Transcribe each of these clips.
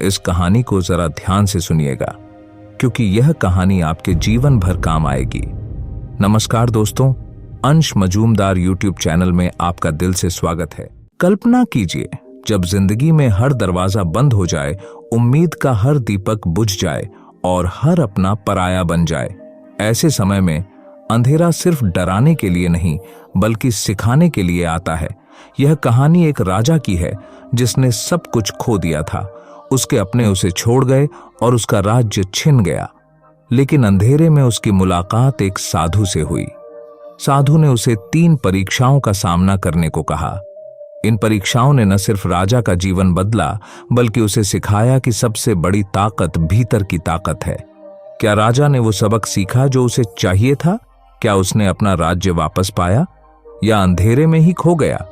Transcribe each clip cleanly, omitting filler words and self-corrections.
इस कहानी को जरा ध्यान से सुनिएगा, क्योंकि यह कहानी आपके जीवन भर काम आएगी। नमस्कार दोस्तों, अंश मजूमदार यूट्यूब चैनल में आपका दिल से स्वागत है। कल्पना कीजिए, जब जिंदगी में हर दरवाजा बंद हो जाए, उम्मीद का हर दीपक बुझ जाए और हर अपना पराया बन जाए। ऐसे समय में अंधेरा सिर्फ डराने के लिए नहीं, बल्कि सिखाने के लिए आता है। यह कहानी एक राजा की है जिसने सब कुछ खो दिया था। उसके अपने उसे छोड़ गए और उसका राज्य छिन गया। लेकिन अंधेरे में उसकी मुलाकात एक साधु से हुई। साधु ने उसे 3 परीक्षाओं का सामना करने को कहा। इन परीक्षाओं ने न सिर्फ राजा का जीवन बदला, बल्कि उसे सिखाया कि सबसे बड़ी ताकत भीतर की ताकत है। क्या राजा ने वो सबक सीखा जो उसे चाहिए था? क्या उसने अपना राज्य वापस पाया, या अंधेरे में ही खो गया?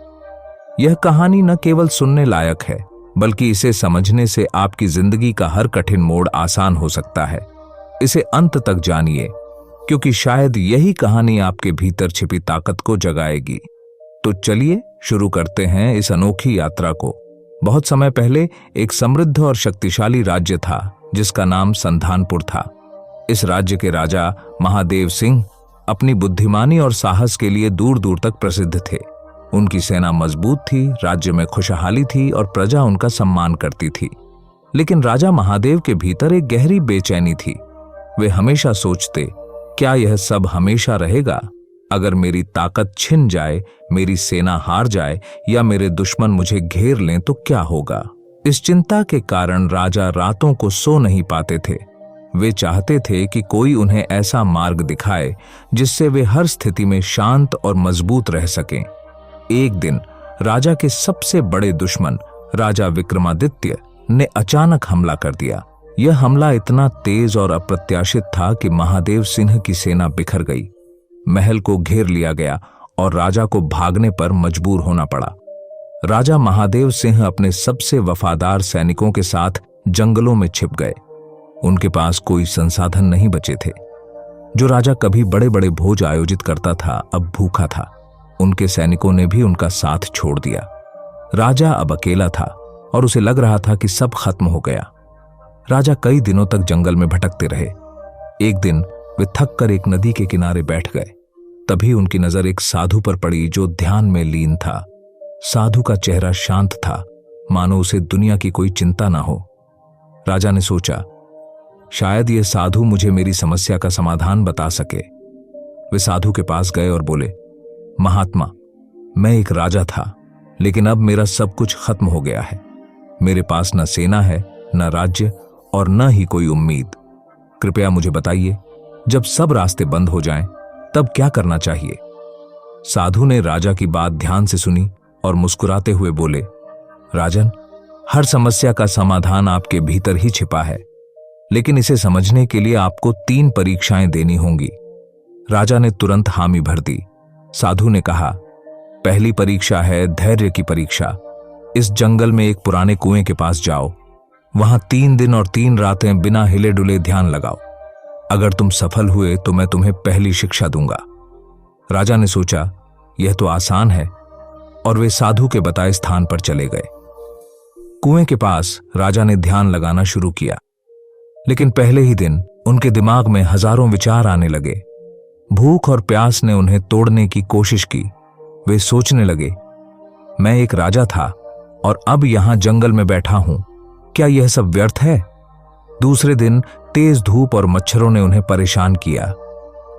यह कहानी न केवल सुनने लायक है, बल्कि इसे समझने से आपकी जिंदगी का हर कठिन मोड़ आसान हो सकता है। इसे अंत तक जानिए, क्योंकि शायद यही कहानी आपके भीतर छिपी ताकत को जगाएगी। तो चलिए शुरू करते हैं इस अनोखी यात्रा को। बहुत समय पहले एक समृद्ध और शक्तिशाली राज्य था जिसका नाम संधानपुर था। इस राज्य के राजा महादेव सिंह अपनी बुद्धिमानी और साहस के लिए दूर दूर तक प्रसिद्ध थे। उनकी सेना मजबूत थी, राज्य में खुशहाली थी और प्रजा उनका सम्मान करती थी। लेकिन राजा महादेव के भीतर एक गहरी बेचैनी थी। वे हमेशा सोचते, क्या यह सब हमेशा रहेगा? अगर मेरी ताकत छिन जाए, मेरी सेना हार जाए या मेरे दुश्मन मुझे घेर लें तो क्या होगा? इस चिंता के कारण राजा रातों को सो नहीं पाते थे। वे चाहते थे कि कोई उन्हें ऐसा मार्ग दिखाए जिससे वे हर स्थिति में शांत और मजबूत रह सकें। एक दिन राजा के सबसे बड़े दुश्मन राजा विक्रमादित्य ने अचानक हमला कर दिया। यह हमला इतना तेज और अप्रत्याशित था कि महादेव सिंह की सेना बिखर गई। महल को घेर लिया गया और राजा को भागने पर मजबूर होना पड़ा। राजा महादेव सिंह अपने सबसे वफादार सैनिकों के साथ जंगलों में छिप गए। उनके पास कोई संसाधन नहीं बचे थे। जो राजा कभी बड़े बड़े भोज आयोजित करता था, अब भूखा था। उनके सैनिकों ने भी उनका साथ छोड़ दिया। राजा अब अकेला था और उसे लग रहा था कि सब खत्म हो गया। राजा कई दिनों तक जंगल में भटकते रहे। एक दिन वे थक कर एक नदी के किनारे बैठ गए। तभी उनकी नजर एक साधु पर पड़ी जो ध्यान में लीन था। साधु का चेहरा शांत था, मानो उसे दुनिया की कोई चिंता ना हो। राजा ने सोचा, शायद यह साधु मुझे मेरी समस्या का समाधान बता सके। वे साधु के पास गए और बोले, महात्मा, मैं एक राजा था, लेकिन अब मेरा सब कुछ खत्म हो गया है। मेरे पास न सेना है, न राज्य और न ही कोई उम्मीद। कृपया मुझे बताइए, जब सब रास्ते बंद हो जाएं, तब क्या करना चाहिए? साधु ने राजा की बात ध्यान से सुनी और मुस्कुराते हुए बोले, राजन, हर समस्या का समाधान आपके भीतर ही छिपा है, लेकिन इसे समझने के लिए आपको 3 परीक्षाएं देनी होंगी। राजा ने तुरंत हामी भर दी। साधु ने कहा, पहली परीक्षा है धैर्य की परीक्षा। इस जंगल में एक पुराने कुएं के पास जाओ। वहां 3 दिन और 3 रातें बिना हिले डुले ध्यान लगाओ। अगर तुम सफल हुए तो मैं तुम्हें पहली शिक्षा दूंगा। राजा ने सोचा, यह तो आसान है, और वे साधु के बताए स्थान पर चले गए। कुएं के पास राजा ने ध्यान लगाना शुरू किया, लेकिन पहले ही दिन उनके दिमाग में हजारों विचार आने लगे। भूख और प्यास ने उन्हें तोड़ने की कोशिश की। वे सोचने लगे, मैं एक राजा था और अब यहां जंगल में बैठा हूं। क्या यह सब व्यर्थ है? दूसरे दिन तेज धूप और मच्छरों ने उन्हें परेशान किया।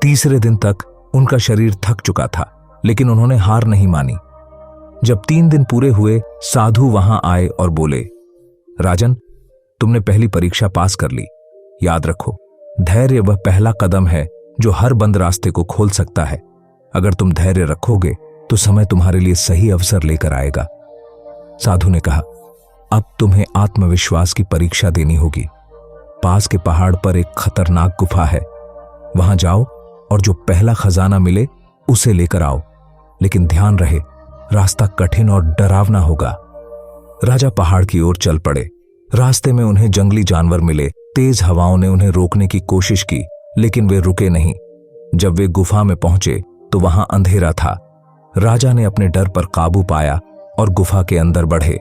तीसरे दिन तक उनका शरीर थक चुका था, लेकिन उन्होंने हार नहीं मानी। जब 3 दिन पूरे हुए, साधु वहां आए और बोले, राजन, तुमने पहली परीक्षा पास कर ली। याद रखो, धैर्य वह पहला कदम है जो हर बंद रास्ते को खोल सकता है। अगर तुम धैर्य रखोगे तो समय तुम्हारे लिए सही अवसर लेकर आएगा। साधु ने कहा, अब तुम्हें आत्मविश्वास की परीक्षा देनी होगी। पास के पहाड़ पर एक खतरनाक गुफा है, वहां जाओ और जो पहला खजाना मिले उसे लेकर आओ। लेकिन ध्यान रहे, रास्ता कठिन और डरावना होगा। राजा पहाड़ की ओर चल पड़े। रास्ते में उन्हें जंगली जानवर मिले। तेज हवाओं ने उन्हें रोकने की कोशिश की, लेकिन वे रुके नहीं। जब वे गुफा में पहुंचे तो वहां अंधेरा था। राजा ने अपने डर पर काबू पाया और गुफा के अंदर बढ़े।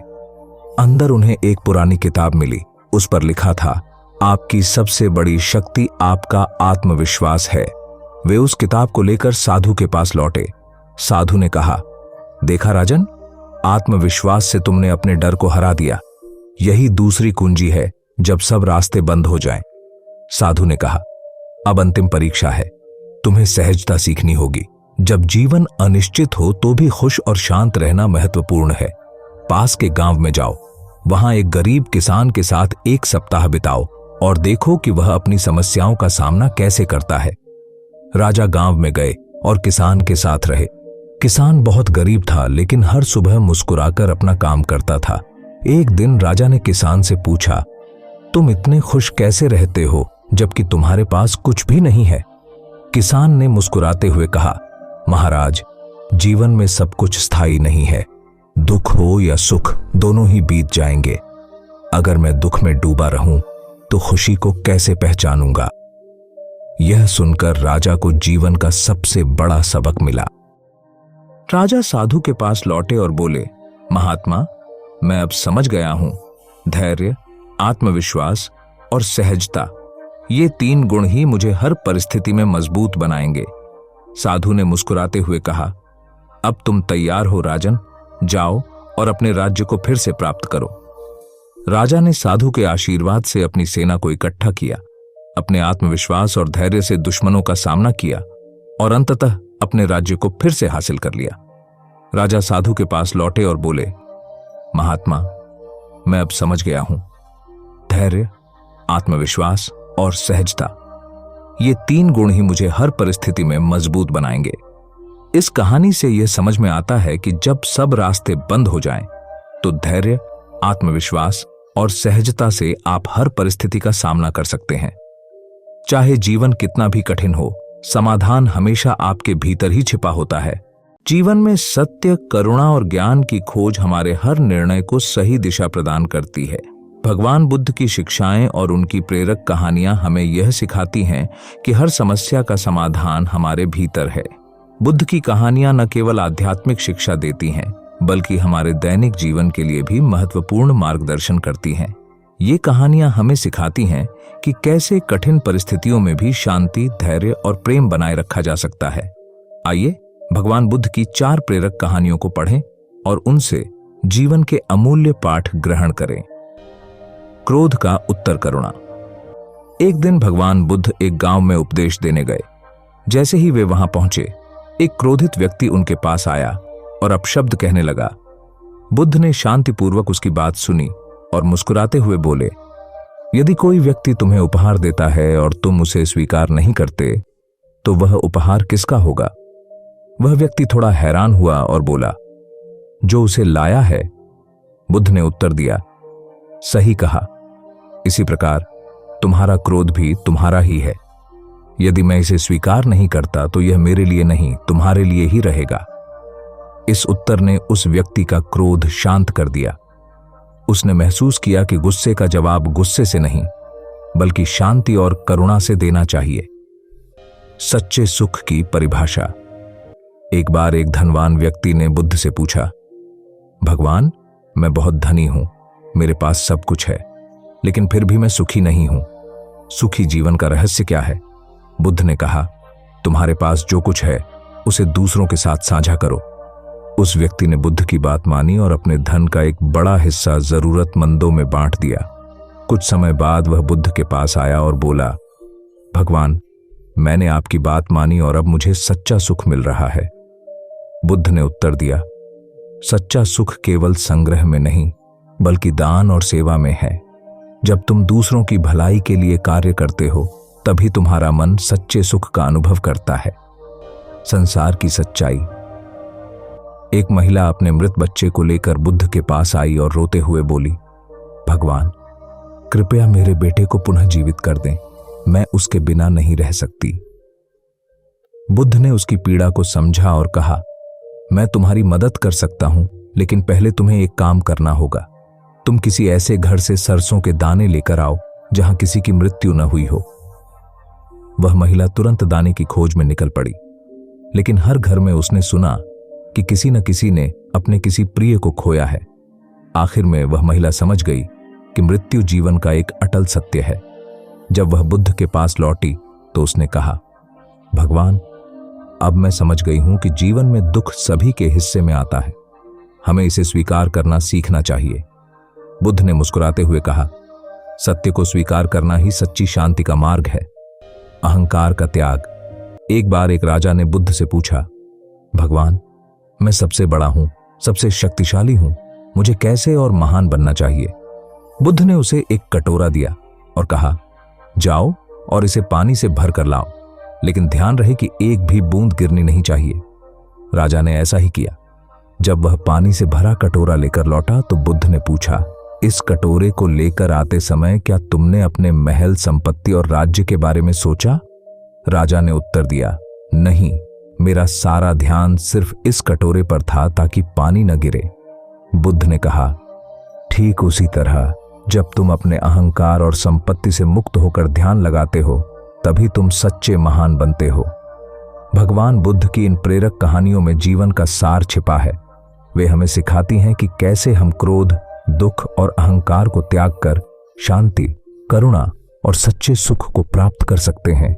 अंदर उन्हें एक पुरानी किताब मिली उस पर लिखा था, आपकी सबसे बड़ी शक्ति आपका आत्मविश्वास है। वे उस किताब को लेकर साधु के पास लौटे। साधु ने कहा, देखा राजन, आत्मविश्वास से तुमने अपने डर को हरा दिया। यही दूसरी कुंजी है जब सब रास्ते बंद हो जाएं। साधु ने कहा, अब अंतिम परीक्षा है, तुम्हें सहजता सीखनी होगी। जब जीवन अनिश्चित हो तो भी खुश और शांत रहना महत्वपूर्ण है। पास के गांव में जाओ, वहां एक गरीब किसान के साथ एक सप्ताह बिताओ और देखो कि वह अपनी समस्याओं का सामना कैसे करता है। राजा गांव में गए और किसान के साथ रहे। किसान बहुत गरीब था, लेकिन हर सुबह मुस्कुराकर अपना काम करता था। एक दिन राजा ने किसान से पूछा, तुम इतने खुश कैसे रहते हो जबकि तुम्हारे पास कुछ भी नहीं है? किसान ने मुस्कुराते हुए कहा, महाराज, जीवन में सब कुछ स्थायी नहीं है। दुख हो या सुख, दोनों ही बीत जाएंगे। अगर मैं दुख में डूबा रहूं तो खुशी को कैसे पहचानूंगा? यह सुनकर राजा को जीवन का सबसे बड़ा सबक मिला। राजा साधु के पास लौटे और बोले, महात्मा, मैं अब समझ गया हूं, धैर्य, आत्मविश्वास और सहजता, ये 3 गुण ही मुझे हर परिस्थिति में मजबूत बनाएंगे। साधु ने मुस्कुराते हुए कहा, अब तुम तैयार हो राजन, जाओ और अपने राज्य को फिर से प्राप्त करो। राजा ने साधु के आशीर्वाद से अपनी सेना को इकट्ठा किया, अपने आत्मविश्वास और धैर्य से दुश्मनों का सामना किया और अंततः अपने राज्य को फिर से हासिल कर लिया। राजा साधु के पास लौटे और बोले, महात्मा, मैं अब समझ गया हूं, धैर्य, आत्मविश्वास और सहजता, ये 3 गुण ही मुझे हर परिस्थिति में मजबूत बनाएंगे। इस कहानी से यह समझ में आता है कि जब सब रास्ते बंद हो जाएं, तो धैर्य, आत्मविश्वास और सहजता से आप हर परिस्थिति का सामना कर सकते हैं। चाहे जीवन कितना भी कठिन हो, समाधान हमेशा आपके भीतर ही छिपा होता है। जीवन में सत्य, करुणा और ज्ञान की खोज हमारे हर निर्णय को सही दिशा प्रदान करती है। भगवान बुद्ध की शिक्षाएं और उनकी प्रेरक कहानियां हमें यह सिखाती हैं कि हर समस्या का समाधान हमारे भीतर है। बुद्ध की कहानियां न केवल आध्यात्मिक शिक्षा देती हैं, बल्कि हमारे दैनिक जीवन के लिए भी महत्वपूर्ण मार्गदर्शन करती हैं। ये कहानियां हमें सिखाती हैं कि कैसे कठिन परिस्थितियों में भी शांति, धैर्य और प्रेम बनाए रखा जा सकता है। आइए भगवान बुद्ध की 4 प्रेरक कहानियों को पढ़ें और उनसे जीवन के अमूल्य पाठ ग्रहण करें। क्रोध का उत्तर करुणा। एक दिन भगवान बुद्ध एक गांव में उपदेश देने गए। जैसे ही वे वहां पहुंचे, एक क्रोधित व्यक्ति उनके पास आया और अपशब्द कहने लगा। बुद्ध ने शांतिपूर्वक उसकी बात सुनी और मुस्कुराते हुए बोले, यदि कोई व्यक्ति तुम्हें उपहार देता है और तुम उसे स्वीकार नहीं करते, तो वह उपहार किसका होगा? वह व्यक्ति थोड़ा हैरान हुआ और बोला, जो उसे लाया है। बुद्ध ने उत्तर दिया, सही कहा। इसी प्रकार तुम्हारा क्रोध भी तुम्हारा ही है। यदि मैं इसे स्वीकार नहीं करता तो यह मेरे लिए नहीं, तुम्हारे लिए ही रहेगा। इस उत्तर ने उस व्यक्ति का क्रोध शांत कर दिया। उसने महसूस किया कि गुस्से का जवाब गुस्से से नहीं, बल्कि शांति और करुणा से देना चाहिए। सच्चे सुख की परिभाषा। एक बार एक धनवान व्यक्ति ने बुद्ध से पूछा, भगवान, मैं बहुत धनी हूं, मेरे पास सब कुछ है, लेकिन फिर भी मैं सुखी नहीं हूं। सुखी जीवन का रहस्य क्या है? बुद्ध ने कहा, तुम्हारे पास जो कुछ है उसे दूसरों के साथ साझा करो। उस व्यक्ति ने बुद्ध की बात मानी और अपने धन का एक बड़ा हिस्सा जरूरतमंदों में बांट दिया। कुछ समय बाद वह बुद्ध के पास आया और बोला, भगवान, मैंने आपकी बात मानी और अब मुझे सच्चा सुख मिल रहा है। बुद्ध ने उत्तर दिया, सच्चा सुख केवल संग्रह में नहीं, बल्कि दान और सेवा में है। जब तुम दूसरों की भलाई के लिए कार्य करते हो, तभी तुम्हारा मन सच्चे सुख का अनुभव करता है। संसार की सच्चाई। एक महिला अपने मृत बच्चे को लेकर बुद्ध के पास आई और रोते हुए बोली, भगवान, कृपया मेरे बेटे को पुनः जीवित कर दें, मैं उसके बिना नहीं रह सकती। बुद्ध ने उसकी पीड़ा को समझा और कहा, मैं तुम्हारी मदद कर सकता हूं, लेकिन पहले तुम्हें एक काम करना होगा। तुम किसी ऐसे घर से सरसों के दाने लेकर आओ जहां किसी की मृत्यु न हुई हो। वह महिला तुरंत दाने की खोज में निकल पड़ी, लेकिन हर घर में उसने सुना कि किसी न किसी ने अपने किसी प्रिय को खोया है। आखिर में वह महिला समझ गई कि मृत्यु जीवन का एक अटल सत्य है। जब वह बुद्ध के पास लौटी तो उसने कहा, भगवान, अब मैं समझ गई हूं कि जीवन में दुख सभी के हिस्से में आता है, हमें इसे स्वीकार करना सीखना चाहिए। बुद्ध ने मुस्कुराते हुए कहा, सत्य को स्वीकार करना ही सच्ची शांति का मार्ग है। अहंकार का त्याग। एक बार एक राजा ने बुद्ध से पूछा, भगवान, मैं सबसे बड़ा हूं, सबसे शक्तिशाली हूं, मुझे कैसे और महान बनना चाहिए? बुद्ध ने उसे एक कटोरा दिया और कहा, जाओ और इसे पानी से भर कर लाओ, लेकिन ध्यान रहे कि एक भी बूंद गिरनी नहीं चाहिए। राजा ने ऐसा ही किया। जब वह पानी से भरा कटोरा लेकर लौटा तो बुद्ध ने पूछा, इस कटोरे को लेकर आते समय क्या तुमने अपने महल, संपत्ति और राज्य के बारे में सोचा? राजा ने उत्तर दिया, नहीं, मेरा सारा ध्यान सिर्फ इस कटोरे पर था ताकि पानी न गिरे। बुद्ध ने कहा, ठीक उसी तरह जब तुम अपने अहंकार और संपत्ति से मुक्त होकर ध्यान लगाते हो, तभी तुम सच्चे महान बनते हो। भगवान बुद्ध की इन प्रेरक कहानियों में जीवन का सार छिपा है। वे हमें सिखाती हैं कि कैसे हम क्रोध, दुख और अहंकार को त्याग कर शांति, करुणा और सच्चे सुख को प्राप्त कर सकते हैं।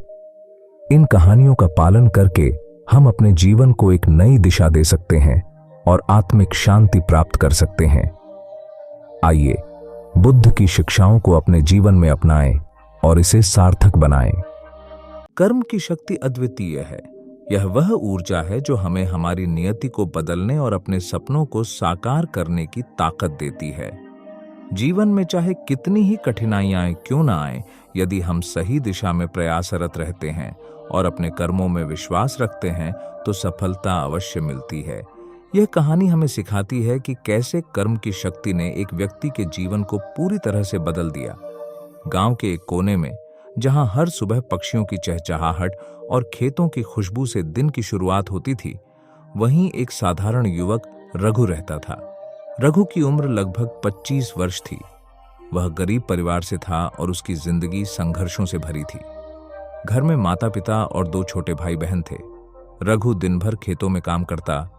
इन कहानियों का पालन करके हम अपने जीवन को एक नई दिशा दे सकते हैं और आत्मिक शांति प्राप्त कर सकते हैं। आइए बुद्ध की शिक्षाओं को अपने जीवन में अपनाएं और इसे सार्थक बनाएं। कर्म की शक्ति अद्वितीय है। यह वह ऊर्जा है जो हमें हमारी नियति को बदलने और अपने सपनों को साकार करने की ताकत देती है। जीवन में चाहे कितनी ही कठिनाइयां क्यों ना आए, यदि हम सही दिशा में प्रयासरत रहते हैं और अपने कर्मों में विश्वास रखते हैं तो सफलता अवश्य मिलती है। यह कहानी हमें सिखाती है कि कैसे कर्म की शक्ति ने एक व्यक्ति के जीवन को पूरी तरह से बदल दिया। गांव के एक कोने में, जहां हर सुबह पक्षियों की चहचहाहट और खेतों की खुशबू से दिन की शुरुआत होती थी, वहीं एक साधारण युवक रघु रहता था। रघु की उम्र लगभग 25 वर्ष थी। वह गरीब परिवार से था और उसकी जिंदगी संघर्षों से भरी थी। घर में माता पिता और 2 छोटे भाई बहन थे। रघु दिन भर खेतों में काम करता,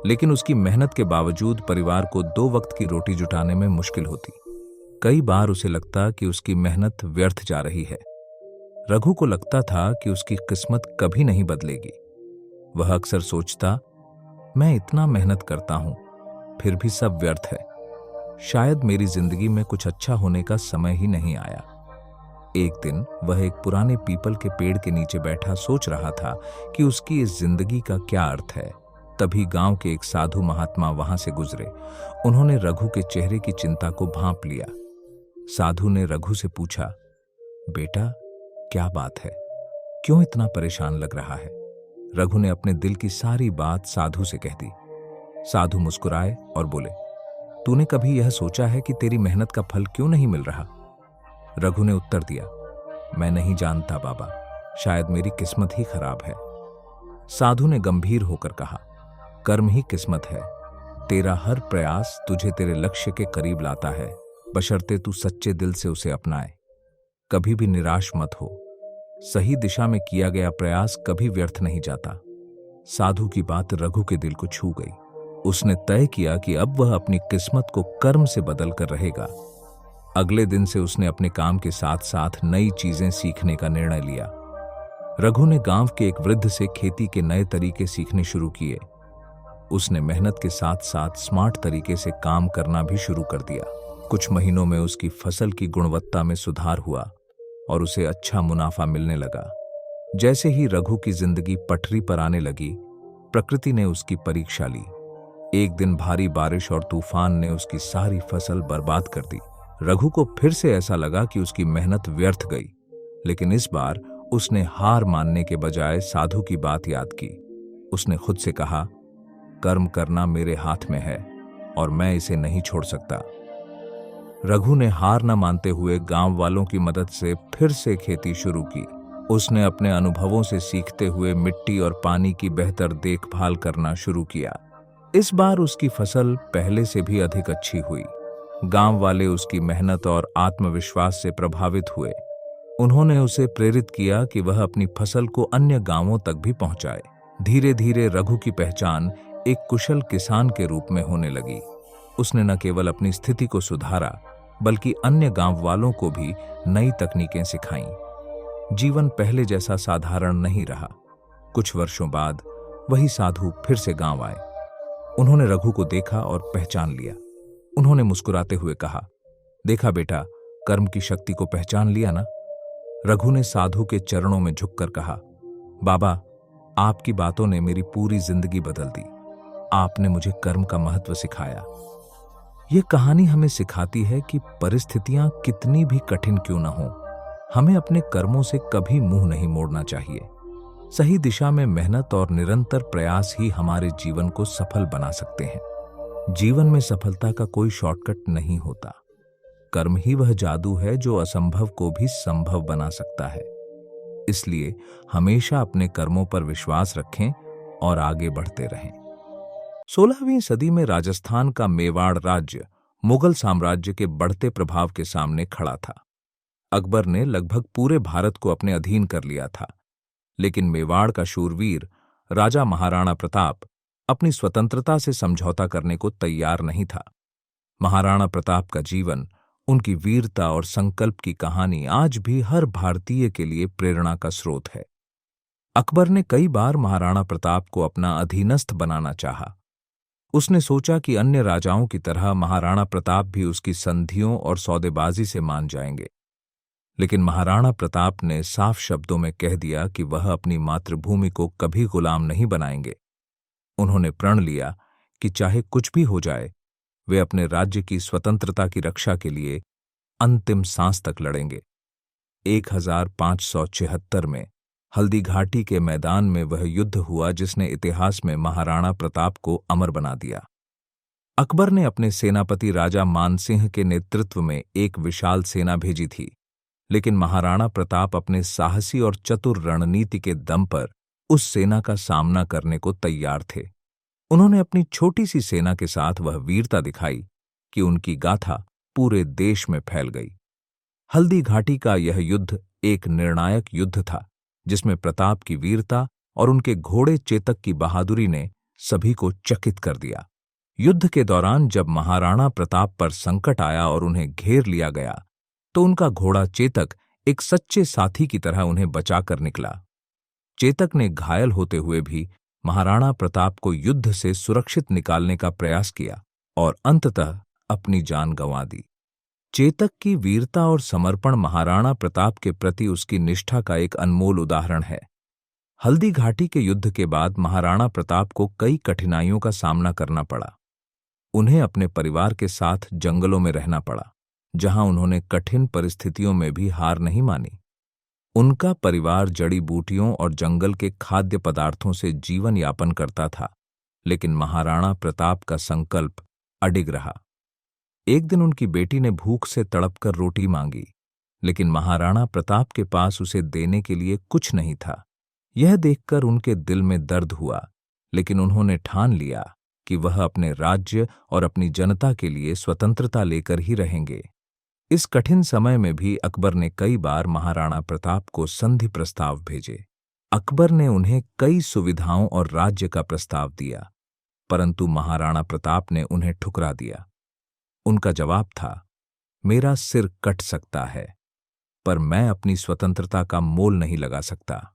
लेकिन उसकी मेहनत के बावजूद परिवार को 2 वक्त की रोटी जुटाने में मुश्किल होती। कई बार उसे लगता कि उसकी मेहनत व्यर्थ जा रही है। रघु को लगता था कि उसकी किस्मत कभी नहीं बदलेगी। वह अक्सर सोचता, मैं इतना मेहनत करता हूं, फिर भी सब व्यर्थ है। शायद मेरी जिंदगी में कुछ अच्छा होने का समय ही नहीं आया। एक दिन वह एक पुराने पीपल के पेड़ के नीचे बैठा सोच रहा था कि उसकी इस जिंदगी का क्या अर्थ है। तभी गांव के एक साधु महात्मा वहां से गुजरे। उन्होंने रघु के चेहरे की चिंता को भांप लिया। साधु ने रघु से पूछा, बेटा, क्या बात है? क्यों इतना परेशान लग रहा है? रघु ने अपने दिल की सारी बात साधु से कह दी। साधु मुस्कुराए और बोले, तूने कभी यह सोचा है कि तेरी मेहनत का फल क्यों नहीं मिल रहा? रघु ने उत्तर दिया, मैं नहीं जानता बाबा, शायद मेरी किस्मत ही खराब है। साधु ने गंभीर होकर कहा, कर्म ही किस्मत है। तेरा हर प्रयास तुझे तेरे लक्ष्य के करीब लाता है, बशर्ते तू सच्चे दिल से उसे अपनाए। कभी भी निराश मत हो। सही दिशा में किया गया प्रयास कभी व्यर्थ नहीं जाता। साधु की बात रघु के दिल को छू गई। उसने तय किया कि अब वह अपनी किस्मत को कर्म से बदल कर रहेगा। अगले दिन से उसने अपने काम के साथ साथ नई चीजें सीखने का निर्णय लिया। रघु ने गांव के एक वृद्ध से खेती के नए तरीके सीखने शुरू किए। उसने मेहनत के साथ साथ स्मार्ट तरीके से काम करना भी शुरू कर दिया। कुछ महीनों में उसकी फसल की गुणवत्ता में सुधार हुआ और उसे अच्छा मुनाफा मिलने लगा। जैसे ही रघु की जिंदगी पटरी पर आने लगी, प्रकृति ने उसकी परीक्षा ली। एक दिन भारी बारिश और तूफान ने उसकी सारी फसल बर्बाद कर दी। रघु को फिर से ऐसा लगा कि उसकी मेहनत व्यर्थ गई, लेकिन इस बार उसने हार मानने के बजाय साधु की बात याद की। उसने खुद से कहा, कर्म करना मेरे हाथ में है और मैं इसे नहीं छोड़ सकता। रघु ने हार न मानते हुए गांव वालों की मदद से फिर से खेती शुरू की। उसने अपने अनुभवों से सीखते हुए मिट्टी और पानी की बेहतर देखभाल करना शुरू किया। इस बार उसकी फसल पहले से भी अधिक अच्छी हुई। गांव वाले उसकी मेहनत और आत्मविश्वास से प्रभावित हुए। उन्होंने उसे प्रेरित किया कि वह अपनी फसल को अन्य गांवों तक भी पहुंचाए। धीरे धीरे रघु की पहचान एक कुशल किसान के रूप में होने लगी। उसने न केवल अपनी स्थिति को सुधारा, बल्कि अन्य गांव वालों को भी नई तकनीकें सिखाईं। जीवन पहले जैसा साधारण नहीं रहा। कुछ वर्षों बाद वही साधु फिर से गांव आए। उन्होंने रघु को देखा और पहचान लिया। उन्होंने मुस्कुराते हुए कहा, देखा बेटा, कर्म की शक्ति को पहचान लिया ना? रघु ने साधु के चरणों में झुककर कहा, बाबा, आपकी बातों ने मेरी पूरी जिंदगी बदल दी। आपने मुझे कर्म का महत्व सिखाया। यह कहानी हमें सिखाती है कि परिस्थितियां कितनी भी कठिन क्यों न हो, हमें अपने कर्मों से कभी मुंह नहीं मोड़ना चाहिए। सही दिशा में मेहनत और निरंतर प्रयास ही हमारे जीवन को सफल बना सकते हैं। जीवन में सफलता का कोई शॉर्टकट नहीं होता। कर्म ही वह जादू है जो असंभव को भी संभव बना सकता है। इसलिए हमेशा अपने कर्मों पर विश्वास रखें और आगे बढ़ते रहें। 16वीं सदी में राजस्थान का मेवाड़ राज्य मुगल साम्राज्य के बढ़ते प्रभाव के सामने खड़ा था। अकबर ने लगभग पूरे भारत को अपने अधीन कर लिया था, लेकिन मेवाड़ का शूरवीर राजा महाराणा प्रताप अपनी स्वतंत्रता से समझौता करने को तैयार नहीं था। महाराणा प्रताप का जीवन, उनकी वीरता और संकल्प की कहानी आज भी हर भारतीय के लिए प्रेरणा का स्रोत है। अकबर ने कई बार महाराणा प्रताप को अपना अधीनस्थ बनाना चाहा। उसने सोचा कि अन्य राजाओं की तरह महाराणा प्रताप भी उसकी संधियों और सौदेबाजी से मान जाएंगे, लेकिन महाराणा प्रताप ने साफ शब्दों में कह दिया कि वह अपनी मातृभूमि को कभी गुलाम नहीं बनाएंगे। उन्होंने प्रण लिया कि चाहे कुछ भी हो जाए, वे अपने राज्य की स्वतंत्रता की रक्षा के लिए अंतिम सांस तक लड़ेंगे। 1576 में हल्दी घाटी के मैदान में वह युद्ध हुआ जिसने इतिहास में महाराणा प्रताप को अमर बना दिया। अकबर ने अपने सेनापति राजा मानसिंह के नेतृत्व में एक विशाल सेना भेजी थी, लेकिन महाराणा प्रताप अपने साहसी और चतुर रणनीति के दम पर उस सेना का सामना करने को तैयार थे। उन्होंने अपनी छोटी सी सेना के साथ वह वीरता दिखाई कि उनकी गाथा पूरे देश में फैल गई। हल्दी घाटी का यह युद्ध एक निर्णायक युद्ध था, जिसमें प्रताप की वीरता और उनके घोड़े चेतक की बहादुरी ने सभी को चकित कर दिया। युद्ध के दौरान जब महाराणा प्रताप पर संकट आया और उन्हें घेर लिया गया, तो उनका घोड़ा चेतक एक सच्चे साथी की तरह उन्हें बचाकर निकला। चेतक ने घायल होते हुए भी महाराणा प्रताप को युद्ध से सुरक्षित निकालने का प्रयास किया और अंततः अपनी जान गंवा दी। चेतक की वीरता और समर्पण महाराणा प्रताप के प्रति उसकी निष्ठा का एक अनमोल उदाहरण है। हल्दी घाटी के युद्ध के बाद महाराणा प्रताप को कई कठिनाइयों का सामना करना पड़ा। उन्हें अपने परिवार के साथ जंगलों में रहना पड़ा, जहां उन्होंने कठिन परिस्थितियों में भी हार नहीं मानी। उनका परिवार जड़ी बूटियों और जंगल के खाद्य पदार्थों से जीवन यापन करता था, लेकिन महाराणा प्रताप का संकल्प अडिग रहा। एक दिन उनकी बेटी ने भूख से तड़पकर रोटी मांगी, लेकिन महाराणा प्रताप के पास उसे देने के लिए कुछ नहीं था। यह देखकर उनके दिल में दर्द हुआ, लेकिन उन्होंने ठान लिया कि वह अपने राज्य और अपनी जनता के लिए स्वतंत्रता लेकर ही रहेंगे। इस कठिन समय में भी अकबर ने कई बार महाराणा प्रताप को संधि प्रस्ताव भेजे। अकबर ने उन्हें कई सुविधाओं और राज्य का प्रस्ताव दिया, परंतु महाराणा प्रताप ने उन्हें ठुकरा दिया। उनका जवाब था, मेरा सिर कट सकता है, पर मैं अपनी स्वतंत्रता का मोल नहीं लगा सकता।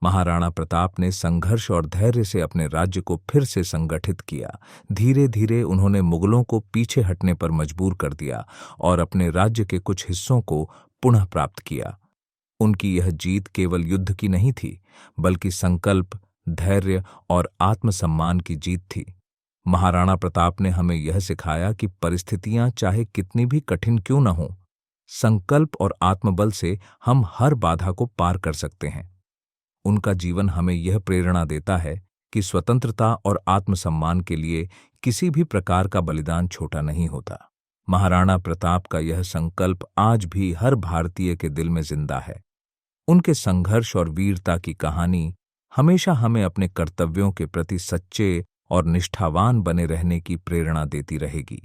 महाराणा प्रताप ने संघर्ष और धैर्य से अपने राज्य को फिर से संगठित किया। धीरे धीरे उन्होंने मुगलों को पीछे हटने पर मजबूर कर दिया और अपने राज्य के कुछ हिस्सों को पुनः प्राप्त किया। उनकी यह जीत केवल युद्ध की नहीं थी, बल्कि संकल्प, धैर्य और आत्मसम्मान की जीत थी। महाराणा प्रताप ने हमें यह सिखाया कि परिस्थितियां चाहे कितनी भी कठिन क्यों न हों, संकल्प और आत्मबल से हम हर बाधा को पार कर सकते हैं। उनका जीवन हमें यह प्रेरणा देता है कि स्वतंत्रता और आत्मसम्मान के लिए किसी भी प्रकार का बलिदान छोटा नहीं होता। महाराणा प्रताप का यह संकल्प आज भी हर भारतीय के दिल में जिंदा है। उनके संघर्ष और वीरता की कहानी हमेशा हमें अपने कर्तव्यों के प्रति सच्चे और निष्ठावान बने रहने की प्रेरणा देती रहेगी।